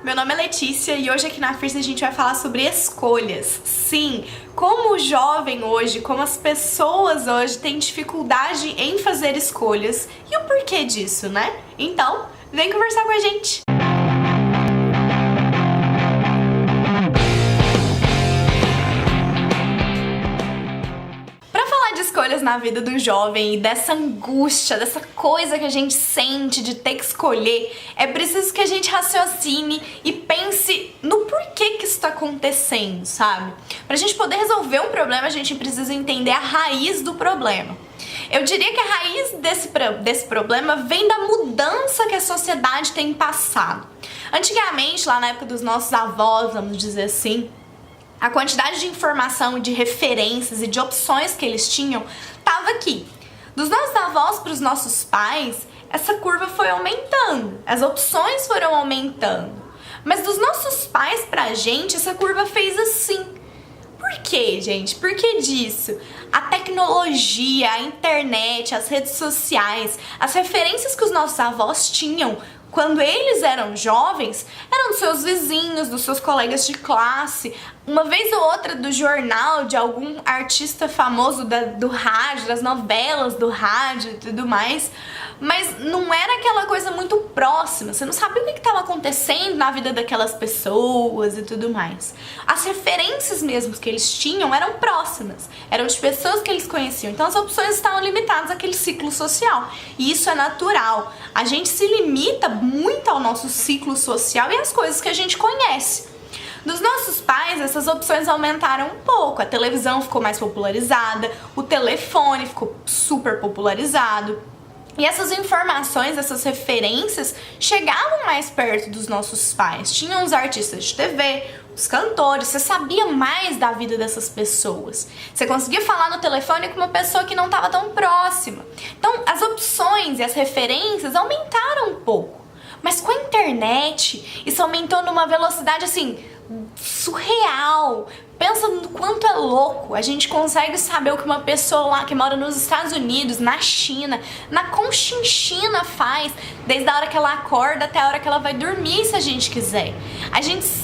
meu nome é Letícia e hoje aqui na First a gente vai falar sobre escolhas. Sim, como o jovem hoje, como as pessoas hoje têm dificuldade em fazer escolhas e o porquê disso, né? Então, vem conversar com a gente! Escolhas na vida do jovem e dessa angústia, dessa coisa que a gente sente de ter que escolher, é preciso que a gente raciocine e pense no porquê que isso tá acontecendo, sabe? Pra gente poder resolver um problema, a gente precisa entender a raiz do problema. Eu diria que a raiz desse problema vem da mudança que a sociedade tem passado. Antigamente, lá na época dos nossos avós, vamos dizer assim, a quantidade de informação, de referências e de opções que eles tinham estava aqui. Dos nossos avós para os nossos pais, essa curva foi aumentando, as opções foram aumentando. Mas dos nossos pais para a gente, essa curva fez assim. Por quê, gente? Por que disso? A tecnologia, a internet, as redes sociais, as referências que os nossos avós tinham quando eles eram jovens, eram dos seus vizinhos, dos seus colegas de classe, uma vez ou outra do jornal, de algum artista famoso do rádio, das novelas do rádio e tudo mais, mas não era aquela coisa muito próxima, você não sabia o que estava acontecendo na vida daquelas pessoas e tudo mais. As referências mesmo que eles tinham eram próximas, eram de pessoas que eles conheciam, então as opções estavam limitadas àquele ciclo social, e isso é natural. A gente se limita muito ao nosso ciclo social e às coisas que a gente conhece. Dos nossos pais, essas opções aumentaram um pouco, a televisão ficou mais popularizada, o telefone ficou super popularizado. E essas informações, essas referências chegavam mais perto dos nossos pais. Tinham os artistas de TV, os cantores, você sabia mais da vida dessas pessoas. Você conseguia falar no telefone com uma pessoa que não estava tão próxima. Então, as opções e as referências aumentaram um pouco. Mas com a internet, isso aumentou numa velocidade assim surreal. Pensa no quanto é louco. A gente consegue saber o que uma pessoa lá que mora nos Estados Unidos, na China, na Conchinchina faz, desde a hora que ela acorda até a hora que ela vai dormir, se a gente quiser. A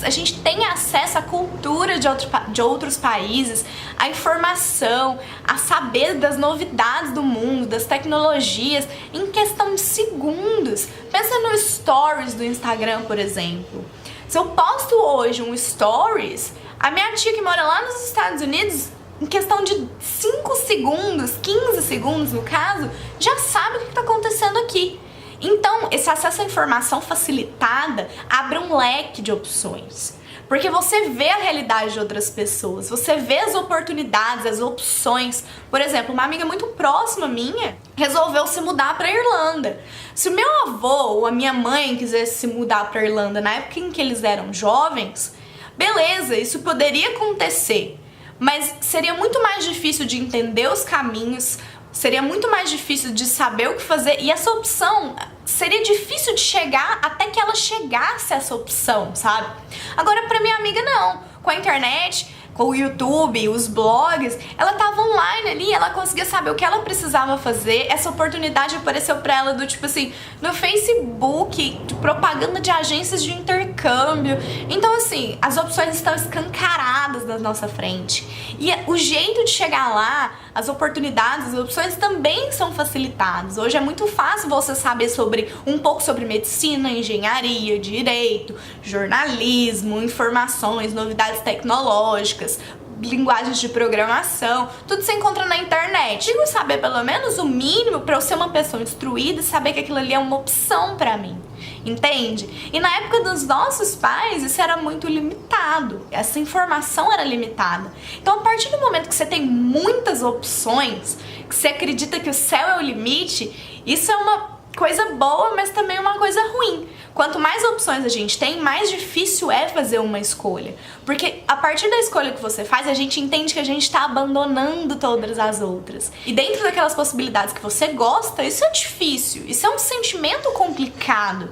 gente tem acesso à cultura de outros países, à informação, a saber das novidades do mundo, das tecnologias, em questão de segundos. Pensa no Stories do Instagram, por exemplo. Se eu posto hoje um Stories, a minha tia que mora lá nos Estados Unidos, em questão de 5 segundos, 15 segundos no caso, já sabe o que está acontecendo aqui. Então, esse acesso à informação facilitada abre um leque de opções. Porque você vê a realidade de outras pessoas, você vê as oportunidades, as opções. Por exemplo, uma amiga muito próxima minha resolveu se mudar para Irlanda. Se o meu avô ou a minha mãe quisesse se mudar para Irlanda na época em que eles eram jovens, beleza, isso poderia acontecer, mas seria muito mais difícil de entender os caminhos, seria muito mais difícil de saber o que fazer, e essa opção seria difícil de chegar até que ela chegasse a essa opção, sabe? Agora, pra minha amiga, não. Com a internet, com o YouTube, os blogs, ela tava online ali, ela conseguia saber o que ela precisava fazer. Essa oportunidade apareceu pra ela do tipo assim, no Facebook, de propaganda de agências de intercâmbio. Então assim, as opções estão escancaradas na nossa frente. E o jeito de chegar lá, as oportunidades, as opções também são facilitadas. Hoje é muito fácil você saber um pouco sobre medicina, engenharia, direito, jornalismo, informações, novidades tecnológicas, linguagens de programação, tudo se encontra na internet. Digo saber pelo menos o mínimo para eu ser uma pessoa instruída e saber que aquilo ali é uma opção para mim. Entende? E na época dos nossos pais isso era muito limitado, essa informação era limitada. Então a partir do momento que você tem muitas opções, que você acredita que o céu é o limite, isso é uma coisa boa, mas também uma coisa ruim. Quanto mais opções a gente tem, mais difícil é fazer uma escolha. Porque a partir da escolha que você faz, a gente entende que a gente está abandonando todas as outras. E dentro daquelas possibilidades que você gosta, isso é difícil, isso é um sentimento complicado.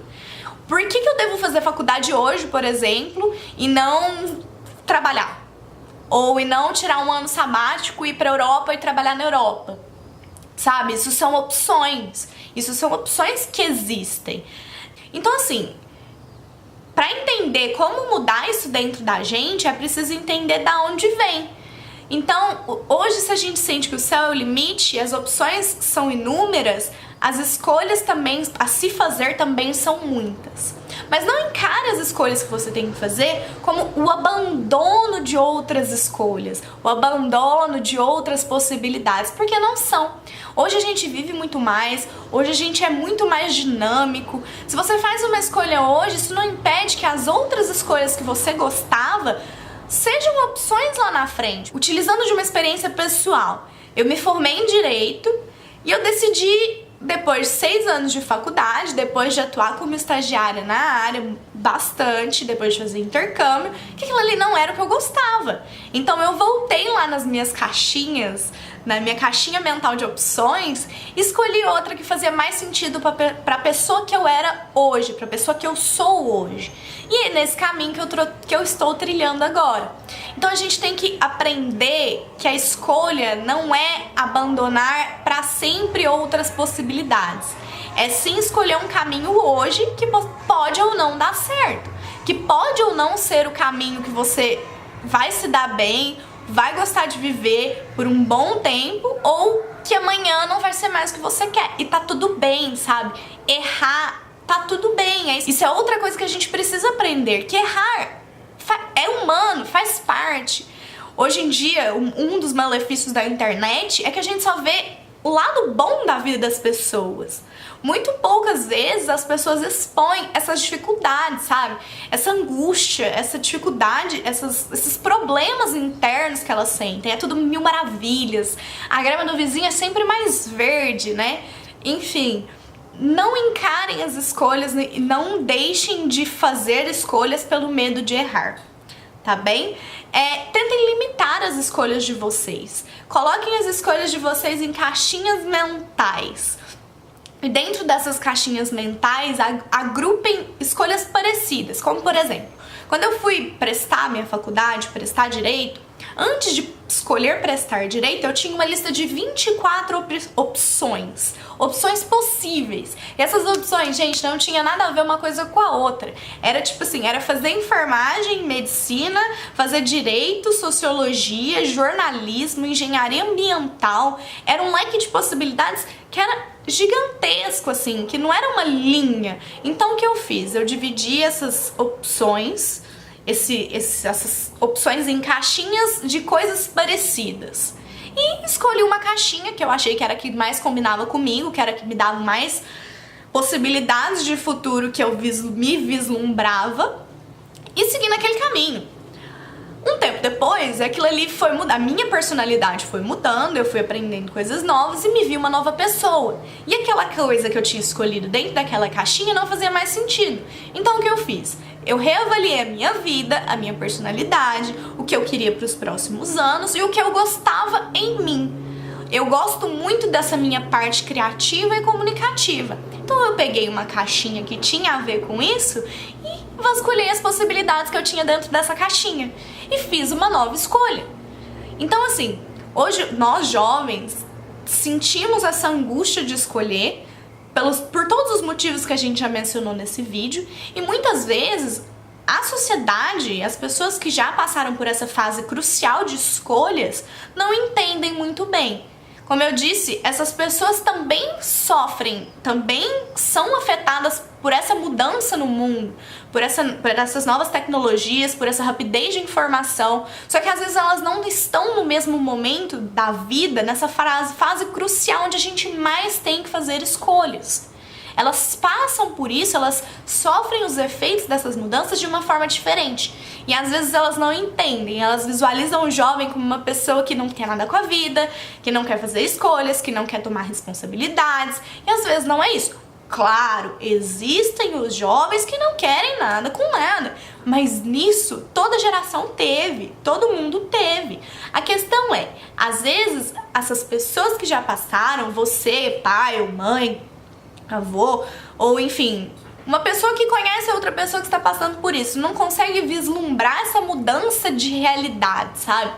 Por que eu devo fazer faculdade hoje, por exemplo, e não trabalhar? Ou e não tirar um ano sabático, ir para a Europa e trabalhar na Europa? Sabe? Isso são opções. Isso são opções que existem. Então, assim, para entender entender como mudar isso dentro da gente, é preciso entender da onde vem. Então, hoje, se a gente sente que o céu é o limite, as opções são inúmeras, as escolhas também a se fazer também são muitas. Mas não encare as escolhas que você tem que fazer como o abandono de outras escolhas, o abandono de outras possibilidades, porque não são. Hoje a gente vive muito mais, hoje a gente é muito mais dinâmico. Se você faz uma escolha hoje, isso não impede que as outras escolhas que você gostava sejam opções lá na frente. Utilizando de uma experiência pessoal, eu me formei em Direito e eu decidi, depois de 6 anos de faculdade, depois de atuar como estagiária na área bastante, depois de fazer intercâmbio, que aquilo ali não era o que eu gostava. Então eu voltei lá nas minhas caixinhas, na minha caixinha mental de opções, escolhi outra que fazia mais sentido para a pessoa que eu era hoje, para a pessoa que eu sou hoje. E é nesse caminho que eu estou trilhando agora. Então a gente tem que aprender que a escolha não é abandonar para sempre outras possibilidades. É sim escolher um caminho hoje que pode ou não dar certo, que pode ou não ser o caminho que você vai se dar bem, vai gostar de viver por um bom tempo, ou que amanhã não vai ser mais o que você quer. E tá tudo bem, sabe? Errar, tá tudo bem. Isso é outra coisa que a gente precisa aprender, que errar é humano, faz parte. Hoje em dia, um dos malefícios da internet é que a gente só vê o lado bom da vida das pessoas. Muito poucas vezes as pessoas expõem essas dificuldades, sabe? Essa angústia, essa dificuldade, esses problemas internos que elas sentem. É tudo mil maravilhas. A grama do vizinho é sempre mais verde, né? Enfim, não encarem as escolhas e não deixem de fazer escolhas pelo medo de errar, tá bem? Tentem limitar as escolhas de vocês. Coloquem as escolhas de vocês em caixinhas mentais. E dentro dessas caixinhas mentais, agrupem escolhas parecidas. Como, por exemplo, quando eu fui prestar minha faculdade, prestar Direito, antes de escolher prestar Direito, eu tinha uma lista de 24 opções possíveis. E essas opções, gente, não tinha nada a ver uma coisa com a outra. Era tipo assim, era fazer enfermagem, medicina, fazer Direito, Sociologia, jornalismo, engenharia ambiental. Era um leque de possibilidades que era gigantesco, assim, que não era uma linha. Então o que eu fiz? Eu dividi essas opções, essas opções em caixinhas de coisas parecidas. E escolhi uma caixinha que eu achei que era a que mais combinava comigo, que era a que me dava mais possibilidades de futuro que eu me vislumbrava, e segui naquele caminho. Um tempo depois, aquilo ali foi mudando, a minha personalidade foi mudando, eu fui aprendendo coisas novas e me vi uma nova pessoa. E aquela coisa que eu tinha escolhido dentro daquela caixinha não fazia mais sentido. Então o que eu fiz? Eu reavaliei a minha vida, a minha personalidade, o que eu queria para os próximos anos e o que eu gostava em mim. Eu gosto muito dessa minha parte criativa e comunicativa. Então eu peguei uma caixinha que tinha a ver com isso e vasculhei as possibilidades que eu tinha dentro dessa caixinha e fiz uma nova escolha. Então assim, hoje nós jovens sentimos essa angústia de escolher por todos os motivos que a gente já mencionou nesse vídeo, e muitas vezes a sociedade, as pessoas que já passaram por essa fase crucial de escolhas, não entendem muito bem. Como eu disse, essas pessoas também sofrem, também são afetadas por essa mudança no mundo, por essas novas tecnologias, por essa rapidez de informação. Só que às vezes elas não estão no mesmo momento da vida, nessa fase crucial onde a gente mais tem que fazer escolhas. Elas passam por isso, elas sofrem os efeitos dessas mudanças de uma forma diferente. E às vezes elas não entendem, elas visualizam o jovem como uma pessoa que não quer nada com a vida, que não quer fazer escolhas, que não quer tomar responsabilidades. E às vezes não é isso. Claro, existem os jovens que não querem nada com nada, mas nisso toda geração teve, todo mundo teve. A questão é, às vezes essas pessoas que já passaram, você, pai ou mãe, avô, ou enfim, uma pessoa que conhece outra pessoa que está passando por isso, não consegue vislumbrar essa mudança de realidade, sabe?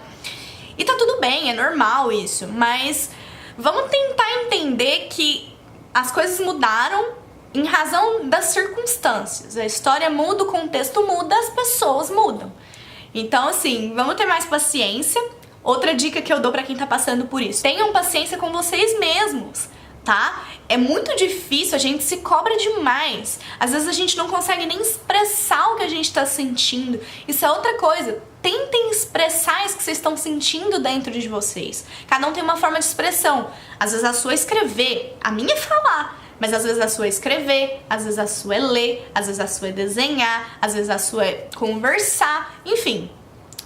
E tá tudo bem, é normal isso, mas vamos tentar entender que as coisas mudaram em razão das circunstâncias. A história muda, o contexto muda, as pessoas mudam. Então, assim, vamos ter mais paciência. Outra dica que eu dou pra quem tá passando por isso: tenham paciência com vocês mesmos, tá? É muito difícil, a gente se cobra demais. Às vezes a gente não consegue nem expressar o que a gente tá sentindo. Isso é outra coisa. Tentem expressar isso que vocês estão sentindo dentro de vocês. Cada um tem uma forma de expressão. Às vezes a sua é escrever, a minha é falar. Mas às vezes a sua é escrever, às vezes a sua é ler, às vezes a sua é desenhar, às vezes a sua é conversar, enfim.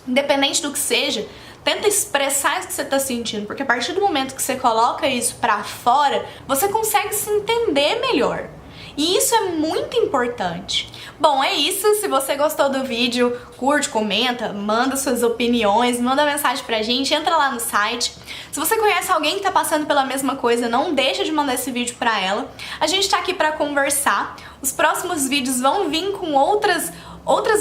Independente do que seja, tenta expressar isso que você tá sentindo, porque a partir do momento que você coloca isso pra fora, você consegue se entender melhor. E isso é muito importante. Bom, é isso. Se você gostou do vídeo, curte, comenta, manda suas opiniões, manda mensagem pra gente, entra lá no site. Se você conhece alguém que tá passando pela mesma coisa, não deixa de mandar esse vídeo pra ela. A gente tá aqui pra conversar. Os próximos vídeos vão vir com outras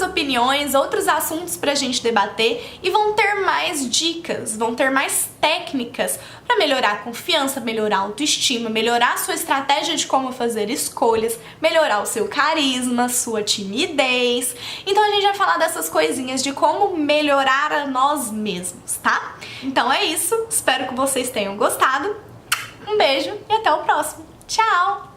opiniões, outros assuntos pra gente debater, e vão ter mais dicas, vão ter mais técnicas pra melhorar a confiança, melhorar a autoestima, melhorar a sua estratégia de como fazer escolhas, melhorar o seu carisma, sua timidez. Então a gente vai falar dessas coisinhas de como melhorar a nós mesmos, tá? Então é isso, espero que vocês tenham gostado. Um beijo e até o próximo. Tchau!